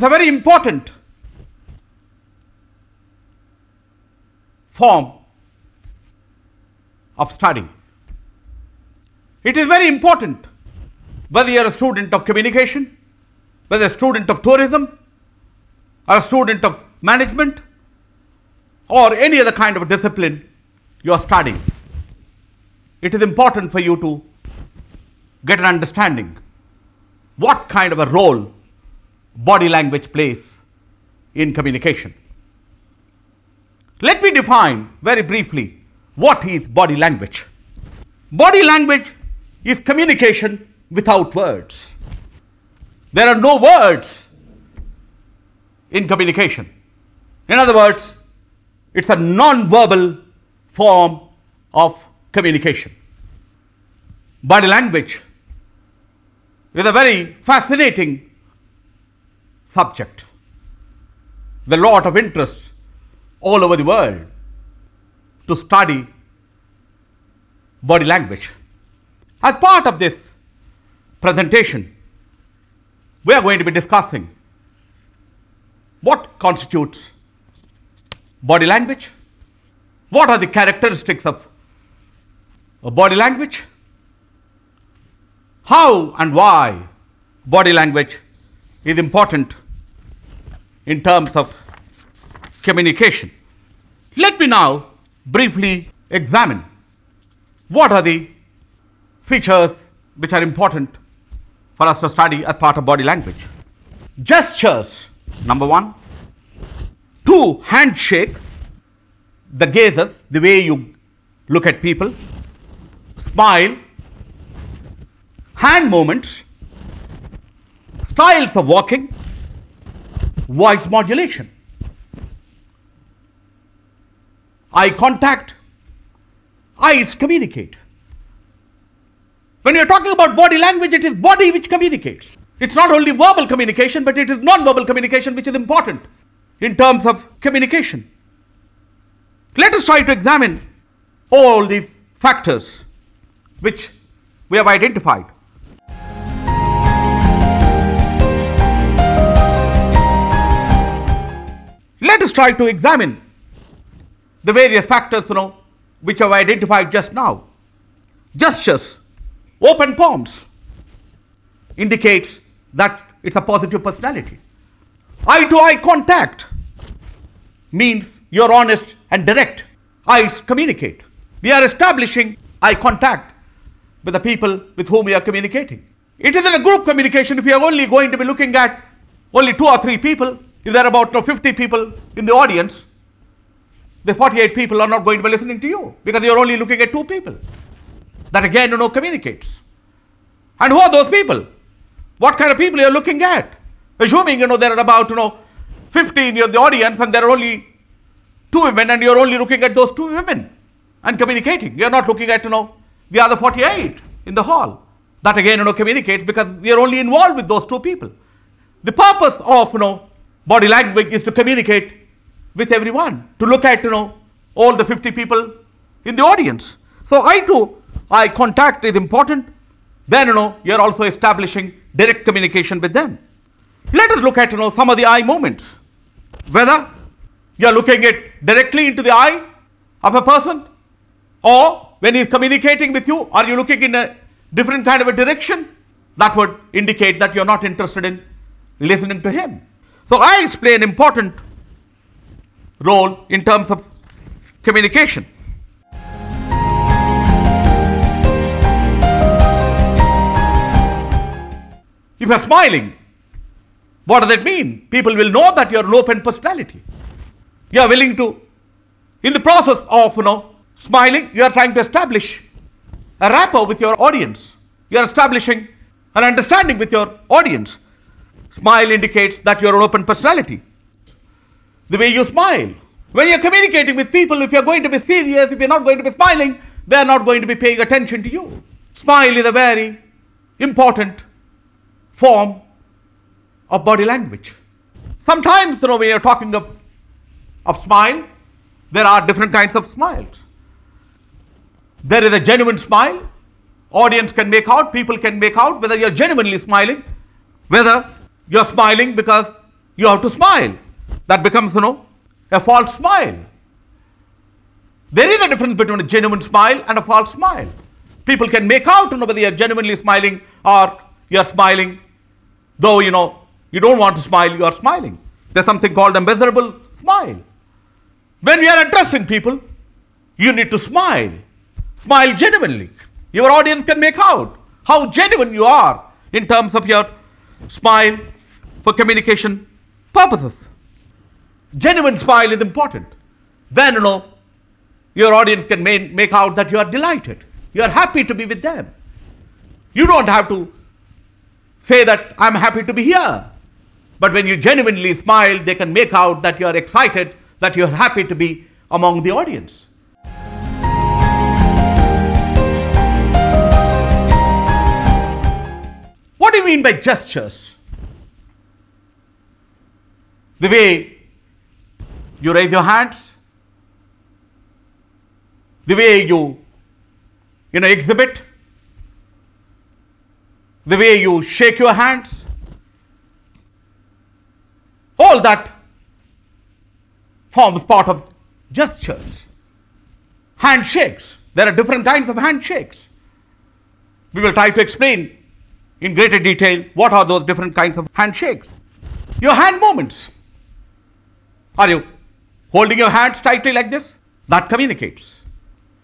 It's a very important form of study. It is very important whether you are a student of communication, whether a student of tourism, or a student of management, or any other kind of discipline you are studying. It is important for you to get an understanding what kind of a role body language plays in communication. Let me define very briefly what is body language. Body language is communication without words. There are no words in communication. In other words, it's a non-verbal form of communication. Body language is a very fascinating subject. There are a lot of interest all over the world to study body language. As part of this presentation, we are going to be discussing what constitutes body language, what are the characteristics of body language, how and why body language is important in terms of communication. Let me now briefly examine what are the features which are important for us to study as part of body language. Gestures, number one. Two, handshake, the gazes, the way you look at people. Smile, hand movements, styles of walking, voice modulation, eye contact. Eyes communicate. When we are talking about body language, it is body which communicates. It's not only verbal communication, but it is non-verbal communication which is important in terms of communication. Let us try to examine all these factors which we have identified. Let us try to examine the various factors, which I have identified just now. Gestures, open palms, indicates that it's a positive personality. Eye-to-eye contact means you're honest and direct. Eyes communicate. We are establishing eye contact with the people with whom we are communicating. It is in a group communication. If you are only going to be looking at only 2 or 3 people, if there are about 50 people in the audience, the 48 people are not going to be listening to you because you are only looking at 2 people. That again, communicates. And who are those people? What kind of people you are looking at? Assuming, there are about, 50 in the audience and there are only 2 women and you are only looking at those 2 women and communicating. You are not looking at, the other 48 in the hall. That again, communicates because we are only involved with those 2 people. The purpose of, body language is to communicate with everyone, to look at, all the 50 people in the audience. So eye-to-eye contact is important. Then, you are also establishing direct communication with them. Let us look at, some of the eye movements. Whether you are looking at directly into the eye of a person, or when he is communicating with you, are you looking in a different kind of a direction? That would indicate that you are not interested in listening to him. So eyes play an important role in terms of communication. If you are smiling, what does it mean? People will know that you are an open personality. You are willing to, in the process of smiling, you are trying to establish a rapport with your audience. You are establishing an understanding with your audience. Smile indicates that you are an open personality. The way you smile. When you are communicating with people, if you are going to be serious, if you are not going to be smiling, they are not going to be paying attention to you. Smile is a very important form of body language. Sometimes, when you are talking of smile, there are different kinds of smiles. There is a genuine smile. Audience can make out, people can make out whether you are genuinely smiling, whether you are smiling because you have to smile. That becomes, a false smile. There is a difference between a genuine smile and a false smile. People can make out, whether you are genuinely smiling or you are smiling, though, you don't want to smile, you are smiling. There's something called a miserable smile. When we are addressing people, you need to smile. Smile genuinely. Your audience can make out how genuine you are in terms of your smile for communication purposes. Genuine smile is important. Then, your audience can make out that you are delighted. You are happy to be with them. You don't have to say that I'm happy to be here. But when you genuinely smile, they can make out that you are excited, that you are happy to be among the audience. What do you mean by gestures? The way you raise your hands, the way you exhibit, the way you shake your hands, all that forms part of gestures. Handshakes. There are different kinds of handshakes. We will try to explain in greater detail what are those different kinds of handshakes. Your hand movements. Are you holding your hands tightly like this? That communicates.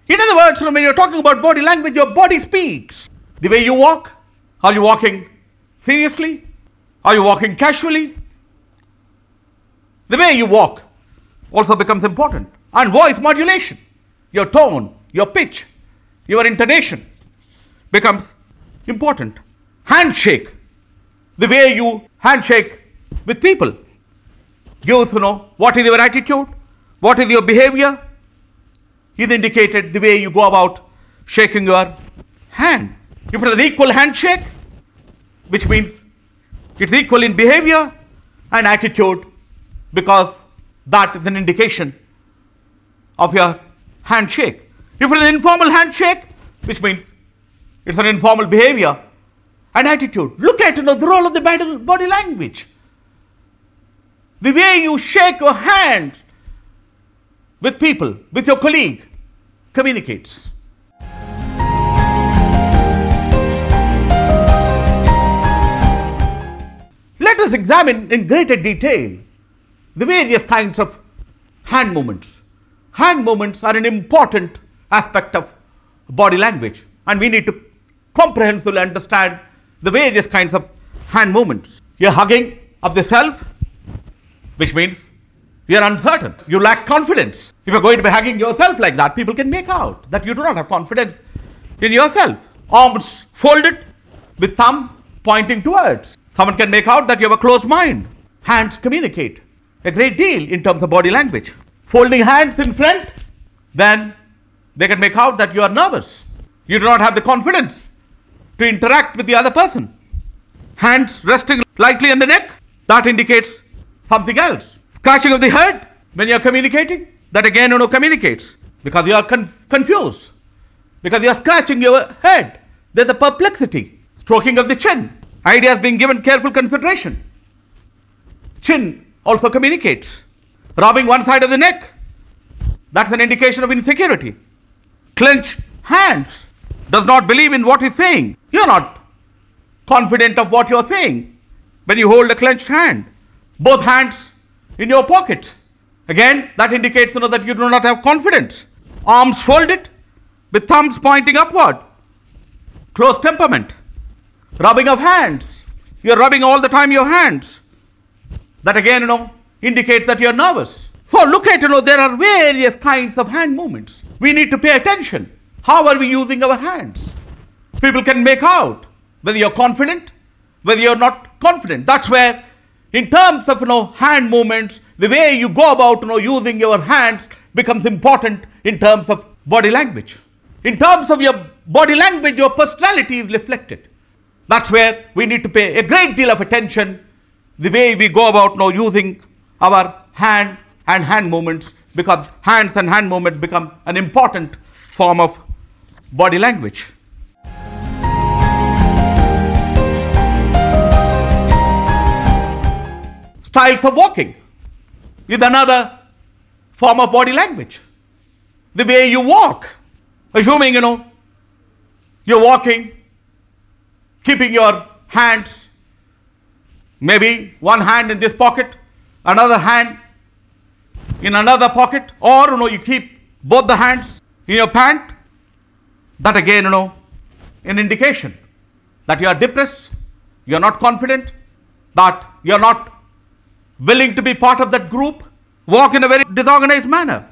In other words, when you're talking about body language, your body speaks. The way you walk, are you walking seriously? Are you walking casually? The way you walk also becomes important. And voice modulation, your tone, your pitch, your intonation becomes important. Handshake, the way you handshake with people gives, what is your attitude, what is your behavior, is indicated the way you go about shaking your hand. If it is an equal handshake, which means it's equal in behavior and attitude, because that is an indication of your handshake. If it is an informal handshake, which means it's an informal behavior and attitude. Look at the role of the body language. The way you shake your hand with people, with your colleague, communicates. Let us examine in greater detail the various kinds of hand movements. Hand movements are an important aspect of body language, and we need to comprehensively understand the various kinds of hand movements. You're hugging of the self, which means you're uncertain. You lack confidence. If you're going to be hugging yourself like that, people can make out that you do not have confidence in yourself. Arms folded with thumb pointing towards. Someone can make out that you have a closed mind. Hands communicate a great deal in terms of body language. Folding hands in front, then they can make out that you are nervous. You do not have the confidence to interact with the other person. Hands resting lightly on the neck, that indicates something else. Scratching of the head when you are communicating, that again communicates, because you are confused, because you are scratching your head. There's a perplexity. Stroking of the chin, ideas being given careful consideration. Chin also communicates. Rubbing one side of the neck, that's an indication of insecurity. Clenched hands, does not believe in what he's saying. You're not confident of what you're saying when you hold a clenched hand. Both hands in your pockets, again that indicates that you do not have confidence. Arms folded with thumbs pointing upward, close temperament. Rubbing of hands, you're rubbing all the time your hands, that again indicates that you're nervous. So look at there are various kinds of hand movements. We need to pay attention. How are we using our hands? People can make out whether you're confident, whether you're not confident. That's where, in terms of hand movements, the way you go about using your hands becomes important in terms of body language. In terms of your body language, your personality is reflected. That's where we need to pay a great deal of attention, the way we go about using our hand and hand movements, because hands and hand movements become an important form of body language. styles of walking is another form of body language. The way you walk, assuming, you're walking, keeping your hands, maybe one hand in this pocket, another hand in another pocket, or, you keep both the hands in your pant. That again, an indication that you are depressed, you are not confident, that you are not willing to be part of that group. Walk in a very disorganized manner.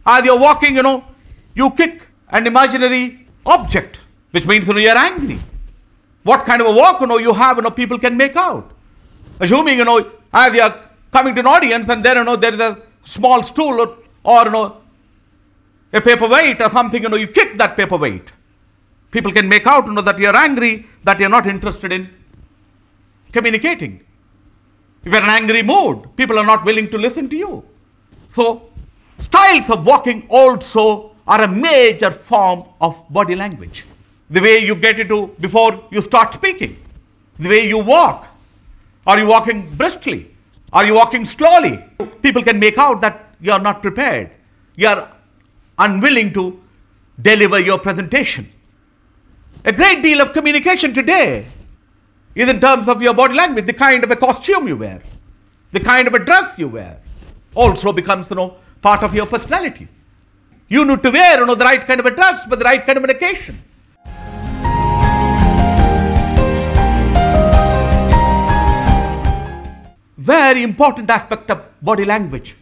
As you are walking, you kick an imaginary object, which means, you are angry. What kind of a walk, you have, people can make out. Assuming, as you are coming to an audience and there, there is a small stool or a paperweight or something, you kick that paperweight. People can make out, that you are angry, that you are not interested in communicating. If you are in an angry mood, people are not willing to listen to you. So, styles of walking also are a major form of body language. The way you get into before you start speaking, the way you walk. Are you walking briskly? Are you walking slowly? People can make out that you are not prepared. You are unwilling to deliver your presentation. A great deal of communication today is in terms of your body language. The kind of a costume you wear, the kind of a dress you wear also becomes, part of your personality. You need to wear, the right kind of a dress for the right kind of an occasion. Very important aspect of body language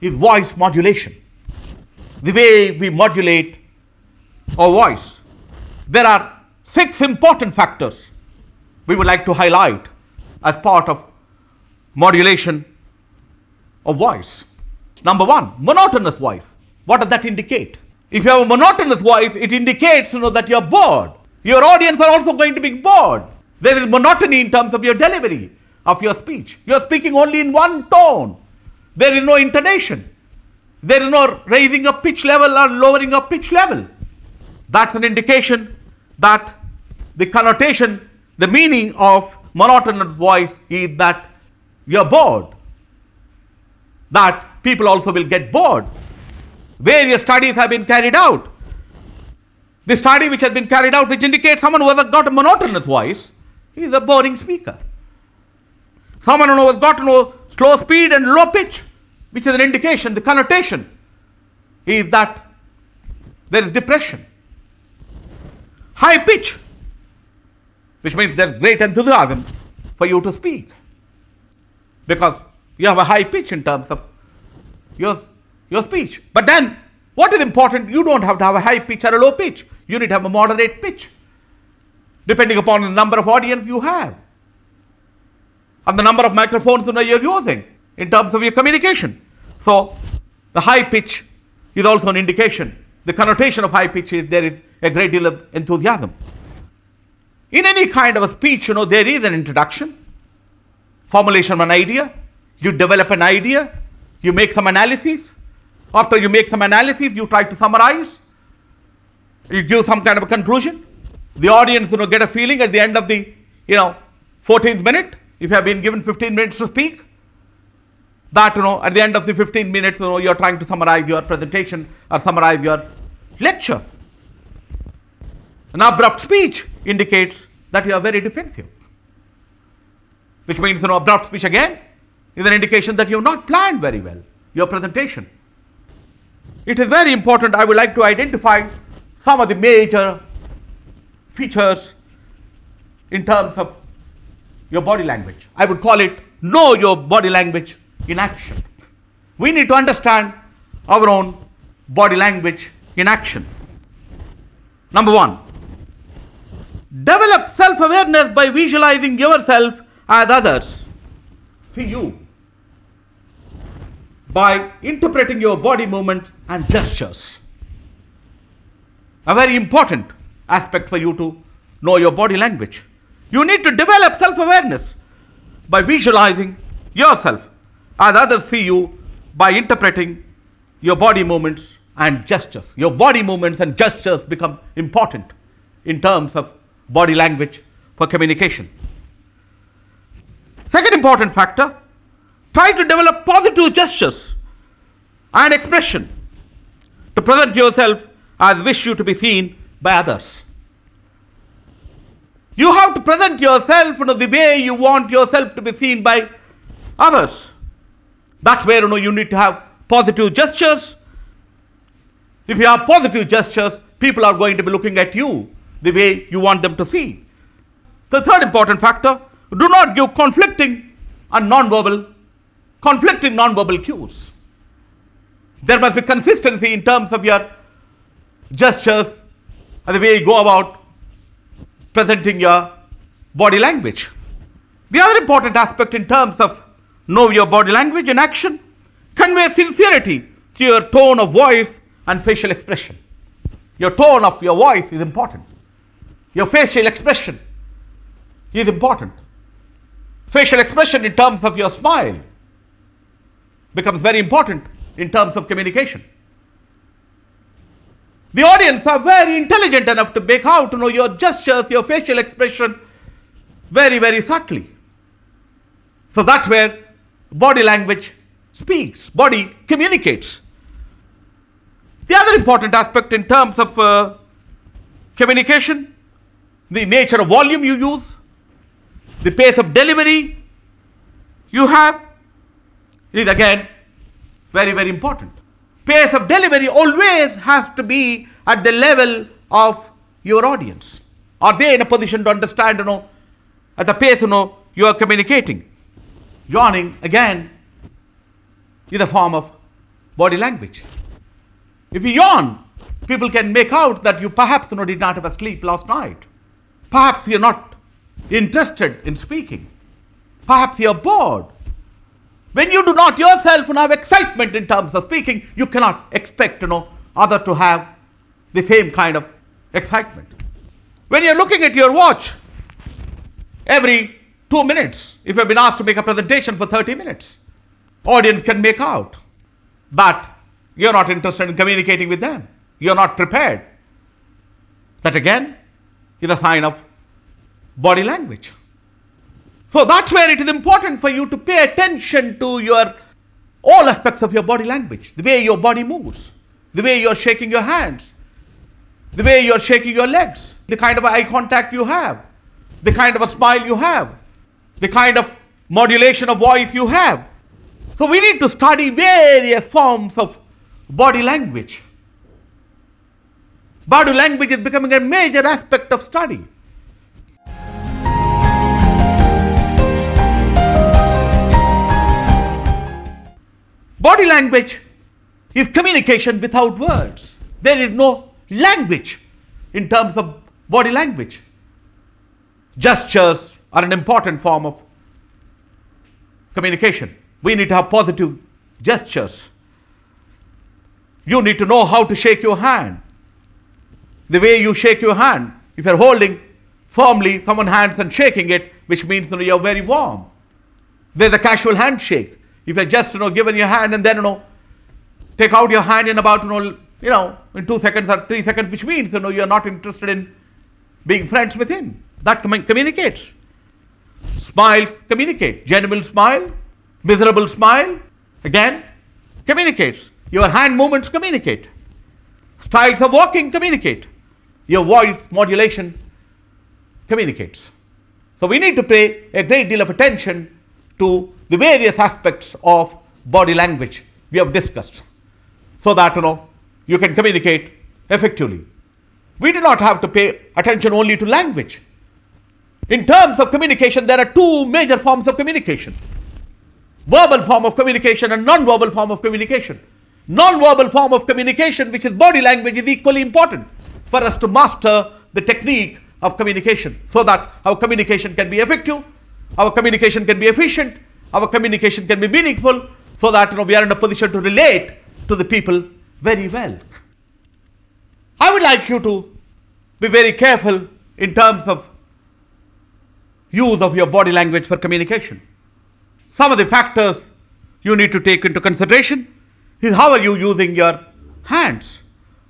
is voice modulation. The way we modulate our voice. There are 6 important factors we would like to highlight as part of modulation of voice. Number 1, monotonous voice. What does that indicate? If you have a monotonous voice, it indicates, that you are bored. Your audience are also going to be bored. There is monotony in terms of your delivery of your speech. You are speaking only in one tone. There is no intonation. There is no raising a pitch level or lowering a pitch level. That's an indication that the connotation, the meaning of monotonous voice is that you are bored. That people also will get bored. Various studies have been carried out. The study which has been carried out, which indicates someone who has got a monotonous voice, he is a boring speaker. Someone who has got slow speed and low pitch, which is an indication, the connotation is that there is depression. High pitch, which means there is great enthusiasm for you to speak, because you have a high pitch in terms of your speech. But then, what is important, you don't have to have a high pitch or a low pitch. You need to have a moderate pitch, depending upon the number of audience you have and the number of microphones you're using in terms of your communication. So, the high pitch is also an indication. The connotation of high pitch is there is a great deal of enthusiasm. In any kind of a speech, there is an introduction, formulation of an idea. You develop an idea, you make some analysis. After you make some analysis, you try to summarize. You give some kind of a conclusion. The audience, get a feeling at the end of the, 14th minute. If you have been given 15 minutes to speak, that, at the end of the 15 minutes, you're trying to summarize your presentation or summarize your lecture. An abrupt speech indicates that you are very defensive, which means, abrupt speech again is an indication that you have not planned very well your presentation. It is very important. I would like to identify some of the major features in terms of your body language. I would call it know your body language in action. We need to understand our own body language in action. Number 1, develop self-awareness by visualizing yourself as others see you, by interpreting your body movements and gestures. A very important aspect for you to know your body language. You need to develop self-awareness by visualizing yourself as others see you, by interpreting your body movements and gestures. Your body movements and gestures become important in terms of body language for communication. Second important factor, Try to develop positive gestures and expression to present yourself as wish you to be seen by others. You have to present yourself the way you want yourself to be seen by others. That's where you need to have positive gestures. If you have positive gestures, people are going to be looking at you the way you want them to see. The third important factor, do not give conflicting non-verbal cues. There must be consistency in terms of your gestures and the way you go about presenting your body language. The other important aspect in terms of know your body language in action, convey sincerity to your tone of voice and facial expression. Your tone of your voice is important. Your facial expression is important. Facial expression in terms of your smile becomes very important in terms of communication. The audience are very intelligent enough to make out your gestures, your facial expression very, very subtly. So that's where body language speaks, body communicates. The other important aspect in terms of communication, the nature of volume you use, the pace of delivery you have is again very, very important. Pace of delivery always has to be at the level of your audience. Are they in a position to understand, at the pace, you are communicating? Yawning, again, is a form of body language. If you yawn, people can make out that you perhaps did not have a sleep last night. Perhaps you're not interested in speaking. Perhaps you're bored. When you do not yourself have excitement in terms of speaking, you cannot expect other to have the same kind of excitement. When you're looking at your watch every 2 minutes, if you've been asked to make a presentation for 30 minutes, audience can make out that you're not interested in communicating with them. You're not prepared. That again is a sign of body language. So that's where it is important for you to pay attention to all aspects of your body language, the way your body moves, the way you're shaking your hands, the way you're shaking your legs, the kind of eye contact you have, the kind of a smile you have, the kind of modulation of voice you have. So we need to study various forms of body language. Body language is becoming a major aspect of study. Body language is communication without words. There is no language in terms of body language. Gestures are an important form of communication. We need to have positive gestures. You need to know how to shake your hand. The way you shake your hand, if you're holding firmly someone's hands and shaking it, which means you're very warm. There's a casual handshake. If you're just given your hand and then take out your hand in about in 2 seconds or 3 seconds, which means you're not interested in being friends with him. That communicates. Smiles communicate. Genuine smile, miserable smile, again communicates. Your hand movements communicate. Styles of walking communicate. Your voice modulation communicates. So we need to pay a great deal of attention to the various aspects of body language we have discussed, so that you can communicate effectively. We do not have to pay attention only to language. In terms of communication, there are two major forms of communication: verbal form of communication and non-verbal form of communication. Non-verbal form of communication, which is body language, is equally important for us to master the technique of communication, so that our communication can be effective, our communication can be efficient, our communication can be meaningful, so that we are in a position to relate to the people very well. I would like you to be very careful in terms of use of your body language for communication. Some of the factors you need to take into consideration is: how are you using your hands?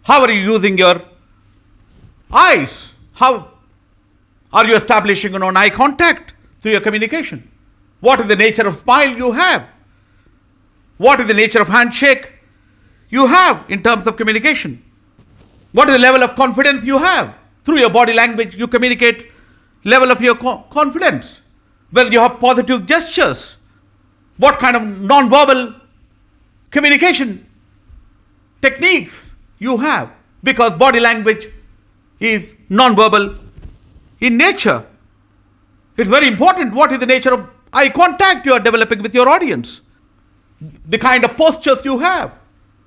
How are you using your eyes? How are you establishing eye contact through your communication? What is the nature of smile you have? What is the nature of handshake you have in terms of communication? What is the level of confidence you have? Through your body language, you communicate level of your confidence. Whether you have positive gestures, what kind of non-verbal communication techniques you have, because body language is non-verbal in nature. It's very important what is the nature of eye contact you are developing with your audience, the kind of postures you have,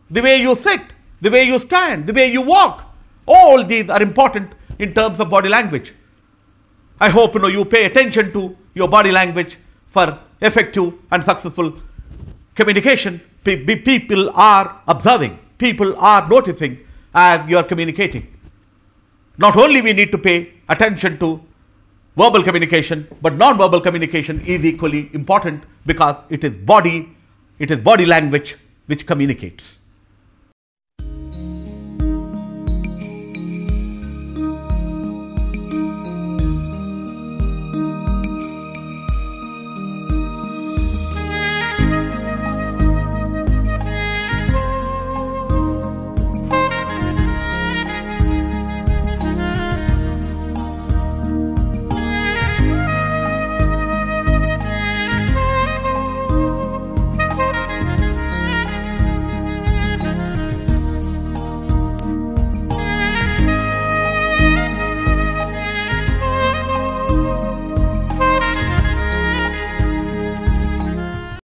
the way you sit, the way you stand, the way you walk. All these are important in terms of body language. I hope you pay attention to your body language for effective and successful communication. People are observing, people are noticing as you are communicating. Not only we need to pay attention to verbal communication, but non-verbal communication is equally important, because it is body language which communicates.